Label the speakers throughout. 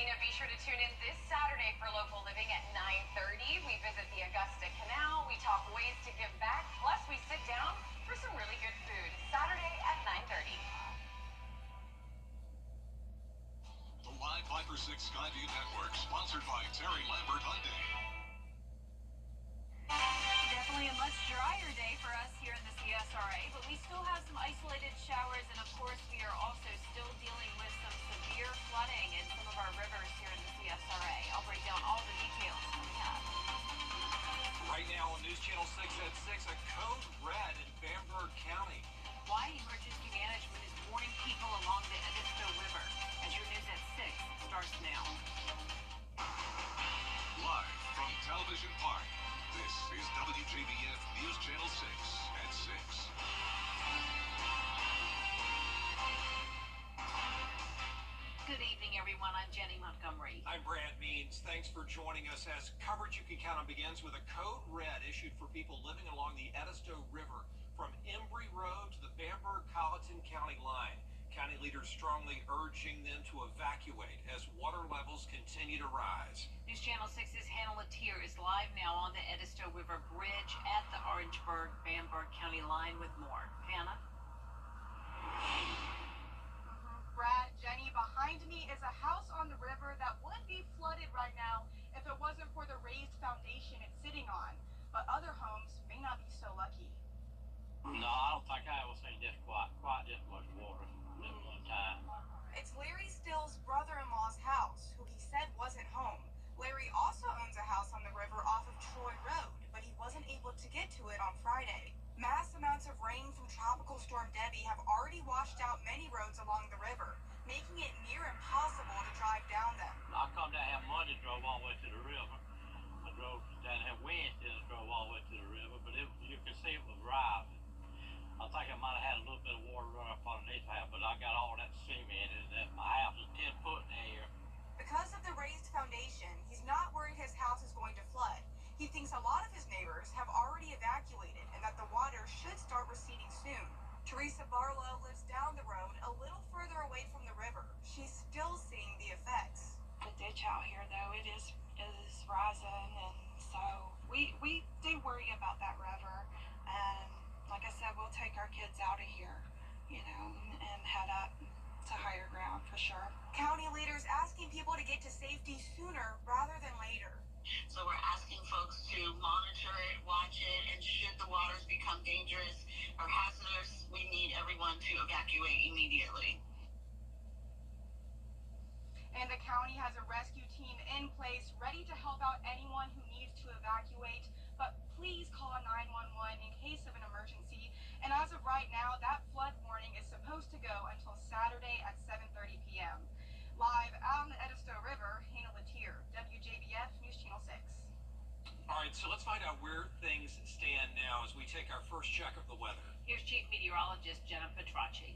Speaker 1: Christina, be sure to tune in this Saturday for Local Living at 9:30. We visit the Augusta Canal. We talk ways to give back. Plus, we sit down for some really good food. Saturday at 9:30.
Speaker 2: The Live 5 for 6 Skyview Network, sponsored by Terry Lambert Hyundai.
Speaker 3: Definitely a much drier day for us here in the CSRA, but we still have some isolated showers, and of course we are also still dealing with some severe flooding in some of our rivers here in the CSRA. I'll break down all the details coming up.
Speaker 4: Right now on News Channel 6 at 6, a code red in Bamberg County.
Speaker 3: Why emergency management is warning people along the Edisto River. As your News at 6 starts now.
Speaker 2: Live from Television Park, this is WJBF News Channel 6 at 6.
Speaker 3: Good evening, everyone. I'm Jenny Montgomery.
Speaker 4: I'm Brad Means. Thanks for joining us as coverage you can count on begins with a code red issued for people living along the Edisto River from Embry Road to the Bamberg-Colleton County line. County leaders strongly urging them to evacuate as water levels continue to rise.
Speaker 3: News Channel 6's Hannah Latier is live now on the Edisto River Bridge at the Orangeburg-Bamberg County line with more. Hannah?
Speaker 5: Brad, Jenny, behind me is a house on the river that would be flooded right now if it wasn't for the raised foundation it's sitting on. But other homes may not be so lucky.
Speaker 6: No, I don't think I ever seen this quite this much water at one time.
Speaker 5: It's Larry Still's brother-in-law's house, who he said wasn't home. Larry also owns a house on the river off of Troy Road, but he wasn't able to get to it on Friday. Mass amounts of rain from Tropical Storm Debbie have already washed out many roads along the river, making it near impossible to drive down them.
Speaker 6: I come down here Monday, drove all the way to the river. I drove down here Wednesday and drove all the way to the river, but you could see it was rising. I think I might have had a little bit of water run up underneath the house, but I got all that cement in it. My house is 10 foot in the air.
Speaker 5: Because of the raised foundation, he's not worried his house is going to flood. He thinks a lot of his neighbors have already evacuated and that the water should start receding soon. Teresa Barlow lives down the road a little further away from the river. She's still seeing the effects.
Speaker 7: The ditch out here, though, it is rising, and so we do worry about that river. And like I said, we'll take our kids out of here, and head up to higher ground for sure.
Speaker 5: County leaders asking people to get to safety sooner rather than later.
Speaker 8: So we're asking folks to monitor it, watch it, and should the waters become dangerous or hazardous, we need everyone to evacuate immediately.
Speaker 5: And the county has a rescue team in place ready to help out anyone who needs to evacuate. But please call 911 in case of an emergency. And as of right now, that flood warning is supposed to go until Saturday at 7:30 p.m. Live out on the Edisto River, Hannah Latier, WJBF News Channel 6.
Speaker 4: All right, so let's find out where things stand now as we take our first check of the weather.
Speaker 3: Here's Chief Meteorologist Jenna Petracci.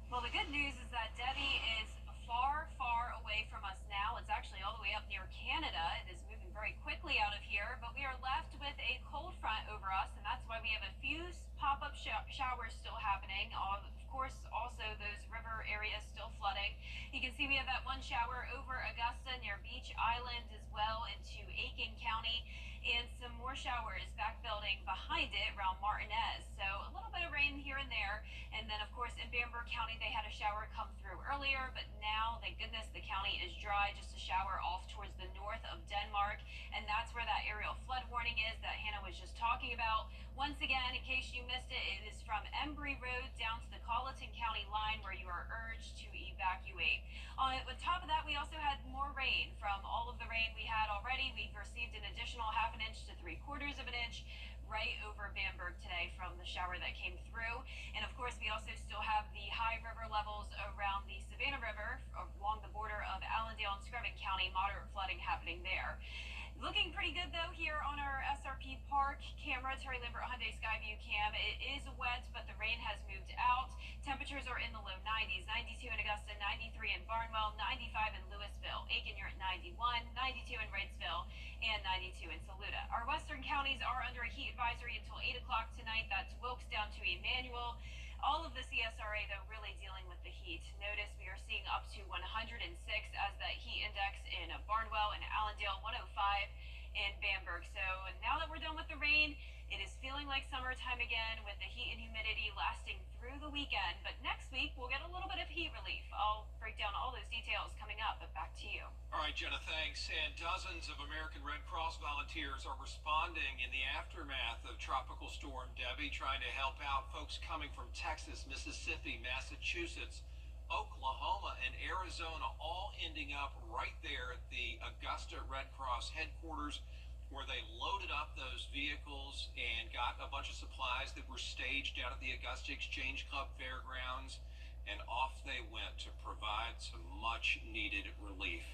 Speaker 3: Well, the good news is that Debbie is far, far away from us now. It's actually all the way up near Canada. It is moving very quickly out of here, but we are left with a cold front over us, and that's why we have a few pop-up showers still happening. Of course, also those river areas still flooding. You can see we have that one shower over Augusta near Beach Island as well into Aiken County, and some more showers backbuilding behind it around Martinez. So a little bit of rain here and there. And then, of course, in Bamberg County, they had a shower come through earlier, but now, thank goodness, the county is dry. Just a shower off towards the north of Denmark, and that's where that aerial flood warning is that Hannah was just talking about. Once again, in case you missed it, it is from Embry Road down to the Colleton County line where you are urged to evacuate. On top of that, we also had more rain. From all of the rain we had already, we've received an additional ½ inch to 3/4 of an inch right over Bamberg today from the shower that came through. And of course, we also still have the high river levels around the Savannah River along the border of Allendale and Screven County, moderate flooding happening there. Looking pretty good, though, here on our SRP Park camera, Terry Lambert Hyundai Skyview cam. It is wet, but the rain has moved out. Temperatures are in the low 90s, 92 in Augusta, 93 in Barnwell, 95 in Louisville. Aiken, you're at 91, 92 in Wrightsville, and 92 in Saluda. Our western counties are under a heat advisory until 8 o'clock tonight. That's Wilkes down to Emmanuel. All of the CSRA, though, really dealing with the heat. Notice we are seeing up to 106 as that heat feeling like summertime again with the heat and humidity lasting through the weekend. But next week, we'll get a little bit of heat relief. I'll break down all those details coming up, but back to you.
Speaker 4: All right, Jenna, thanks. And dozens of American Red Cross volunteers are responding in the aftermath of Tropical Storm Debbie, trying to help out folks coming from Texas, Mississippi, Massachusetts, Oklahoma, and Arizona, all ending up right there at the Augusta Red Cross headquarters, where they loaded up those vehicles and got a bunch of supplies that were staged out at the Augusta Exchange Club fairgrounds, and off they went to provide some much needed relief.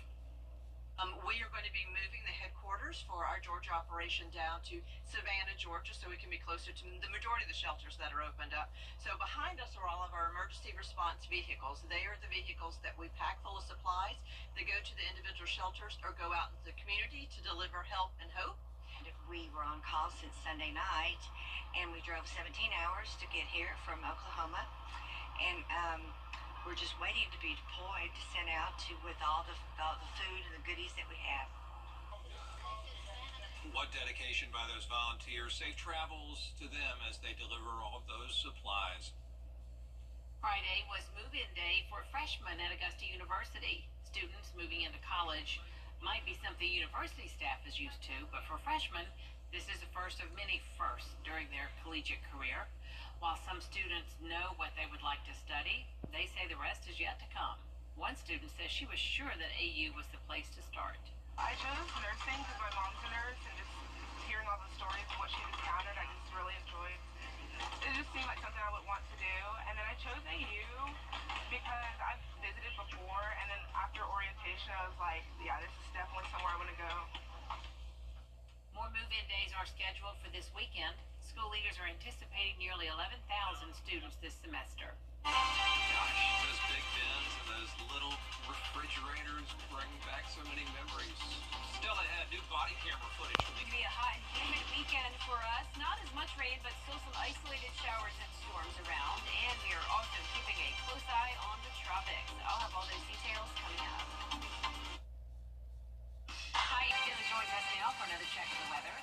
Speaker 9: We are going to be moving the headquarters for our Georgia operation down to Savannah, Georgia, so we can be closer to the majority of the shelters that are opened up. So behind us are all of our emergency response vehicles. They are the vehicles that we pack full of supplies that go to the individual shelters or go out into the community to deliver help and hope.
Speaker 10: And we were on call since Sunday night, and we drove 17 hours to get here from Oklahoma, and we're just waiting to be deployed to send out to with all the food and the goodies that we have.
Speaker 4: What dedication by those volunteers. Safe travels to them as they deliver all of those supplies.
Speaker 3: Friday was move-in day for freshmen at Augusta University. Students moving into college might be something university staff is used to, but for freshmen, this is the first of many firsts during their collegiate career. While some students know what they would like to study, they say the rest is yet to come. One student says she was sure that AU was the place to start.
Speaker 5: I chose nursing because my mom's a nurse, and just hearing all the stories of what she's encountered, I just really enjoyed. It just seemed like something I would want to do. And then I chose AU because I've visited before, and then after orientation, I was like, yeah, this is definitely somewhere I want to go.
Speaker 3: More move-in days are scheduled for this weekend. School leaders are anticipating nearly 11,000 students this semester.
Speaker 4: Gosh, those big bins and those little refrigerators bring back so many memories. Still ahead, new body camera footage from
Speaker 3: It's going to be a hot and humid weekend for us. Not as much rain, but still some isolated showers and storms around. And we are also keeping a close eye on the tropics. I'll have all those details coming up. Hi, Taylor joins us now for another check of the weather.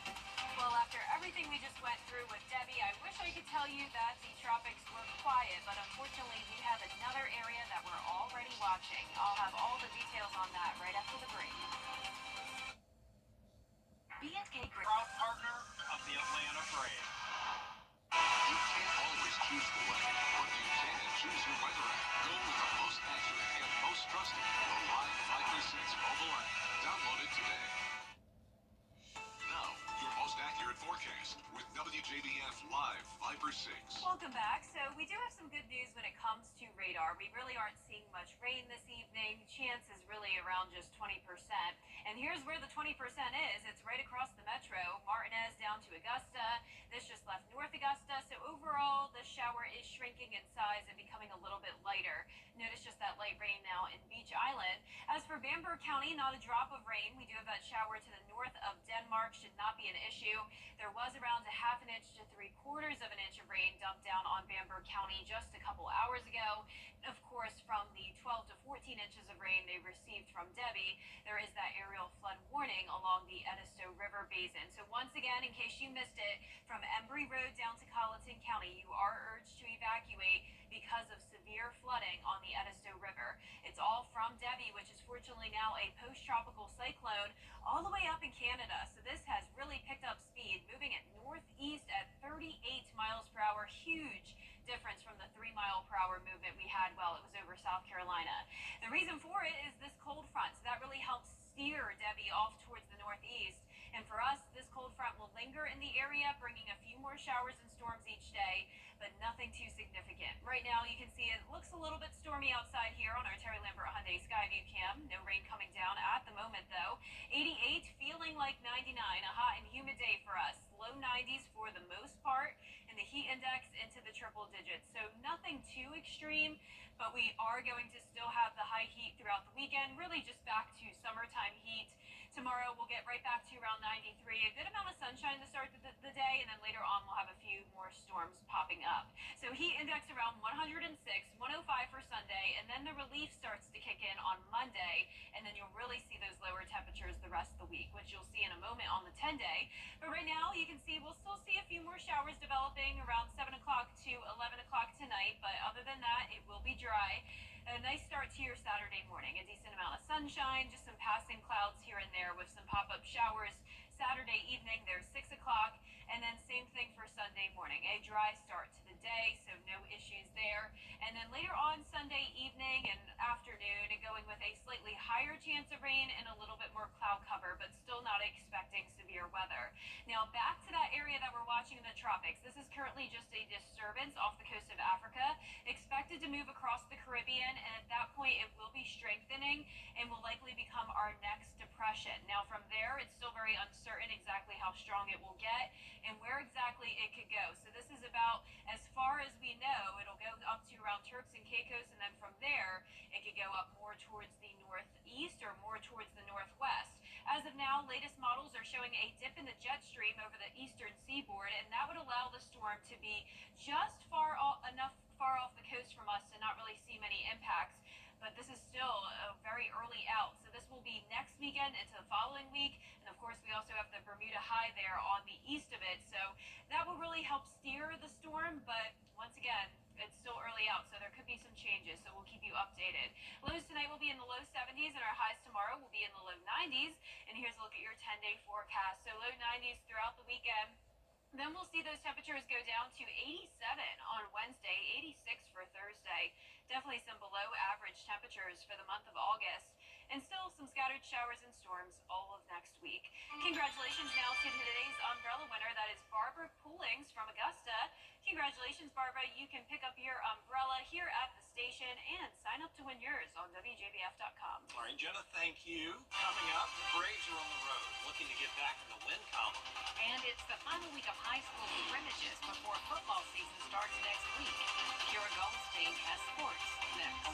Speaker 3: Well, after everything we just went through with Debbie, I wish I could tell you that the tropics were quiet, but unfortunately we have another area that we're already watching. I'll have all the details on that right after the break.
Speaker 10: B&K
Speaker 6: Proud partner of the Atlanta Braves.
Speaker 2: You can't always choose the weather, but you can choose your weather app. Go with the most accurate and most trusted, the Live 536 mobile app. Download it today. Now, your most accurate forecast with WJBF Live 536.
Speaker 3: Welcome back. So we do have some good news when it comes to radar. We really aren't seeing much rain this evening. Chance is really around just 20%. And here's where the 20% is. It's right across the metro. Martinez down to Augusta. This just left North Augusta. So overall, the shower is shrinking in size and becoming a little bit lighter. Notice just that light rain now in Beach Island. As for Bamberg County, not a drop of rain. We do have that shower to the north of Denmark. Should not be an issue. There was around a half an inch to 3/4 of an inch of rain dumped down on Bamberg County just a couple hours ago. Of course, from the 12 to 14 inches of rain they received from Debbie, there is that aerial flood warning along the Edisto River Basin. So once again, in case you missed it, from Embry Road down to Colleton County, you are urged to evacuate because of severe flooding on the Edisto River. It's all from Debbie, which is fortunately now a post-tropical cyclone all the way up in Canada. So this has really picked up speed, moving it northeast at 38 miles per hour. Huge difference from the 3-mile-per-hour movement we had while it was over South Carolina. The reason for it is this cold front, so that really helps steer Debbie off towards the northeast. And for us, this cold front will linger in the area, bringing a few more showers and storms each day, but nothing too significant. Right now, you can see it looks a little bit stormy outside here on our Terry Lambert Hyundai Skyview cam. No rain coming down at the moment, though. 88, feeling like 99, a hot and humid day for us. Low 90s for the most part, and the heat index into the triple digits. So nothing too extreme, but we are going to still have the high heat throughout the weekend, really just back to summertime heat. Tomorrow we'll get right back to around 93, a good amount of sunshine to start the day, and then later on we'll have a few more storms popping up. So heat index around 106, 105 for Sunday, and then the relief starts to kick in on Monday, and then you'll really see those lower temperatures the rest of the week, which you'll see in a moment on the 10-day. But right now you can see we'll still see a few more showers developing around 7 o'clock to 11 o'clock tonight, but other than that, it will be dry. A nice start to your Saturday morning. A decent amount of sunshine, just some passing clouds here and there with some pop-up showers. Saturday evening, there's 6 o'clock, and then same thing for Sunday morning. A dry start to the day, so no issues there. And then later on Sunday evening and afternoon, going with a slightly higher chance of rain and a little bit more cloud cover, but still not expecting severe weather. Now back to that area that we're watching in the tropics. This is currently just a disturbance off the coast of Africa, expected to move across the Caribbean, and at that point it will be strengthening and will likely become our next depression. Now from there, it's still very uncertain exactly how strong it will get and where exactly it could go. So this is about as far as we know. It'll go up to around Turks and Caicos, and then from there it could go up more towards the northeast or more towards the northwest. As of now, latest models are showing a dip in the jet stream over the eastern seaboard, and that would allow the storm to be just far off the coast from us to not really see many impacts. But this is still very early out, so this will be next weekend into the following week. And of course, we also have the Bermuda High there on the east of it, so that will really help steer the storm. But once again, it's still early out, so there could be some changes, so we'll keep you updated. Lows tonight will be in the low 70s, and our highs tomorrow will be in the low 90s. And here's a look at your 10-day forecast. So low 90s throughout the weekend. Then we'll see those temperatures go down to 87 on Wednesday, 86 for Thursday. Definitely some below average temperatures for the month of August. And still some scattered showers and storms all of next week. Congratulations now to today's umbrella winner. That is Barbara Poolings from Augusta. Congratulations, Barbara. You can pick up your umbrella here at the station and sign up to win yours on WJBF.com.
Speaker 4: All right, Jenna, thank you. Coming up, the Braves are on the road, looking to get back in the win column.
Speaker 3: And it's the final week of high school scrimmages before football season starts next week. Kira Goldstein has sports next.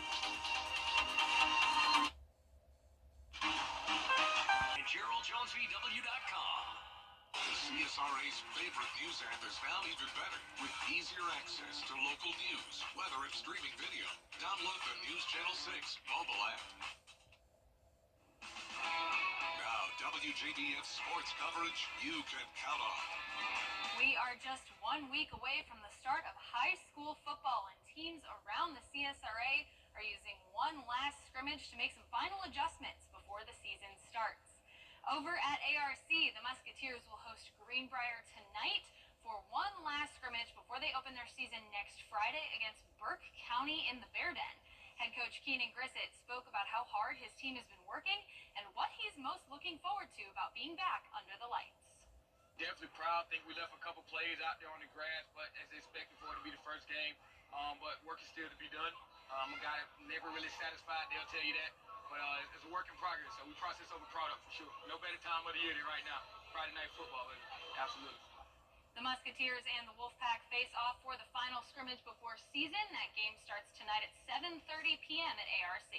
Speaker 2: And GeraldJonesVW.com. The CSRA's favorite news app is now even better with easier access to local news, weather, and streaming video. Download the News Channel 6 mobile app. Now, WJBF sports coverage you can count on.
Speaker 3: We are just 1 week away from the start of high school football, and teams around the CSRA are using one last scrimmage to make some final adjustments before the season starts. Over at ARC, the Musketeers will host Greenbrier tonight for one last scrimmage before they open their season next Friday against Burke County in the Bear Den. Head coach Keenan Grissett spoke about how hard his team has been working and what he's most looking forward to about being back under the lights.
Speaker 11: Definitely proud. I think we left a couple plays out there on the grass, but as expected for it to be the first game. But work is still to be done. I'm a guy never really satisfied, they'll tell you that. But it's a work in progress, so we process over product for sure. No better time of the year than right now. Friday night football, baby. Absolutely.
Speaker 3: The Musketeers and the Wolfpack face off for the final scrimmage before season. That game starts tonight at 7:30 p.m. at ARC.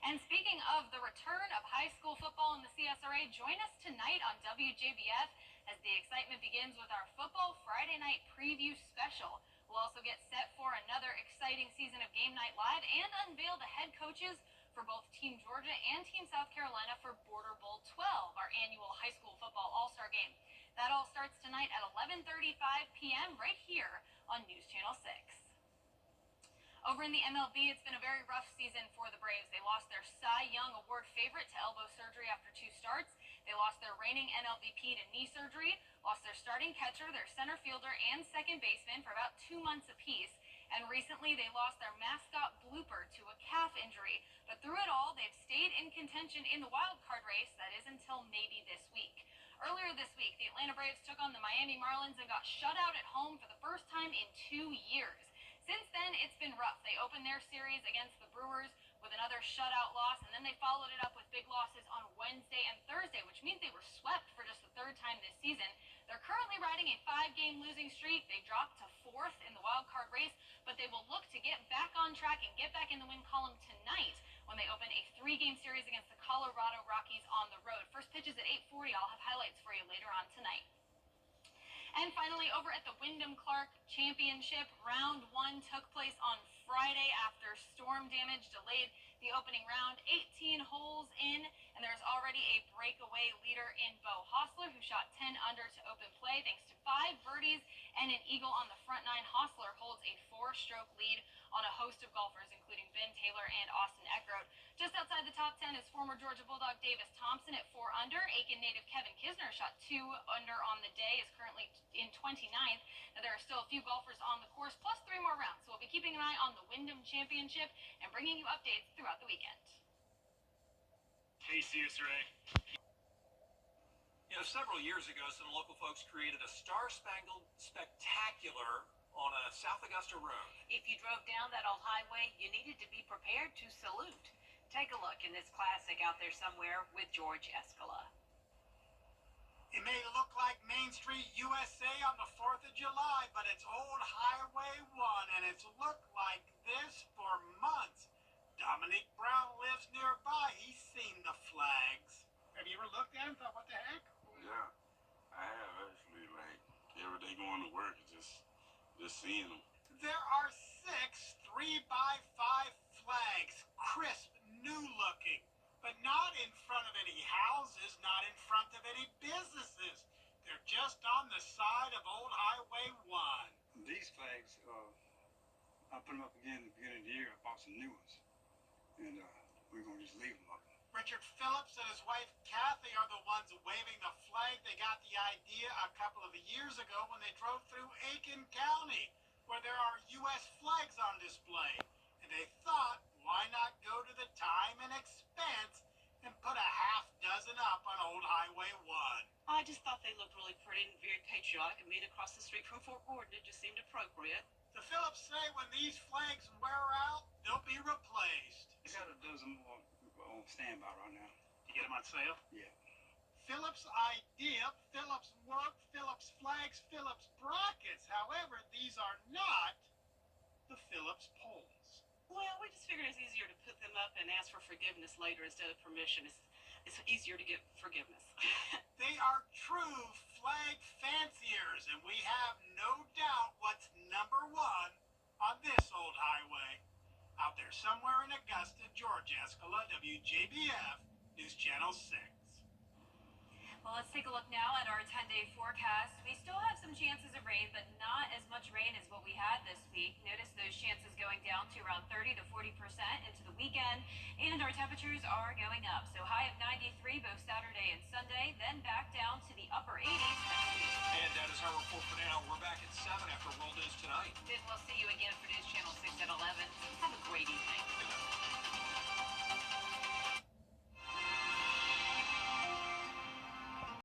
Speaker 3: And speaking of the return of high school football in the CSRA, join us tonight on WJBF as the excitement begins with our Football Friday Night Preview Special. We'll also get set for another exciting season of Game Night Live and unveil the head coaches for both Team Georgia and Team South Carolina for Border Bowl 12, our annual high school football all-star game. That all starts tonight at 11:35 p.m. right here on News Channel 6. Over in the MLB, it's been a very rough season for the Braves. They lost their Cy Young Award favorite to elbow surgery after 2 starts. They lost their reigning NLVP to knee surgery, lost their starting catcher, their center fielder, and second baseman for about 2 months apiece. And recently, they lost their mascot Blooper to a calf injury. But through it all, they've stayed in contention in the wild card race. That is until maybe this week. Earlier this week, the Atlanta Braves took on the Miami Marlins and got shut out at home for the first time in 2 years. Since then, it's been rough. They opened their series against the Brewers with another shutout loss, and then they followed it up with big losses on Wednesday and Thursday, which means they were swept for just the 3rd time this season. They're currently riding a 5-game losing streak. They dropped to 4th in the wild card race, but they will look to get back on track and get back in the win column tonight when they open a 3-game series against the Colorado Rockies on the road. First pitch is at 8:40. I'll have highlights for you later on tonight. And finally, over at the Wyndham Clark Championship, round 1 took place on Friday after storm damage delayed The opening round, 18 holes in, and there's already a breakaway leader in Bo Hostler, who shot 10 under to open play thanks to 5 birdies and an eagle on the front 9. Hostler holds a 4-stroke lead on a host of golfers, including Ben Taylor and Austin Eckroat. Just outside the top 10 is former Georgia Bulldog Davis Thompson at 4 under. Aiken native Kevin Kisner shot 2 under on the day, is currently in 29th. Now, there are still a few golfers on the course, plus 3 more rounds, so we'll be keeping an eye on the Wyndham Championship and bringing you updates throughout the weekend.
Speaker 11: Hey, serious, Ray.
Speaker 4: You know, several years ago, some local folks created a Star-Spangled Spectacular on a South Augusta road.
Speaker 3: If you drove down that old highway, you needed to be prepared to salute. Take a look in this classic out there somewhere with George Escala.
Speaker 12: It may look like Main Street USA on the 4th of July, but it's Old Highway 1, and it's looked like this for months. Dominique Brown lives nearby. He's seen the flags. Have you ever looked at them and thought, what the heck?
Speaker 13: Yeah, I have actually. Like, every day going to work, just seeing them.
Speaker 12: There are 6 3x5 flags, crisp, new-looking, but not in front of any houses, not in front of any businesses. They're just on the side of Old Highway 1.
Speaker 14: These flags, I put them up again at the beginning of the year. I bought some new ones, and we're going to just leave them up.
Speaker 12: Richard Phillips and his wife Kathy are the ones waving the flag. They got the idea a couple of years ago when they drove through Aiken County, where there are U.S. flags on display. And they thought, why not go to the time and expense and put a half dozen up on Old Highway 1?
Speaker 9: I just thought they looked really pretty and very patriotic, and being across the street from Fort Gordon, it just seemed appropriate.
Speaker 12: The Phillips say when these flags wear out, they'll be replaced.
Speaker 14: I got a dozen more on standby right now.
Speaker 12: You get them on sale?
Speaker 14: Yeah.
Speaker 12: Phillips idea, Phillips work, Phillips flags, Phillips brackets. However, these are not the Phillips poles.
Speaker 9: Well, we just figured it's easier to put them up and ask for forgiveness later instead of permission. It's easier to get forgiveness.
Speaker 12: They are true flag fanciers, and we have no doubt what's number 1 on this old highway. Out there somewhere in Augusta, George Escala, WJBF, News Channel 6.
Speaker 3: Well, let's take a look now at our 10-day forecast. We still have some chances of rain, but not as much rain as what we had this week. Notice those chances going down to around 30 to 40% into the weekend, and our temperatures are going up. So high of 93 both Saturday and Sunday, then back down to the upper 80s next week.
Speaker 4: And that is our report for now. We're back at 7 after World News Tonight.
Speaker 3: Then we'll see you again for News Channel 6 at 11. Have a great evening.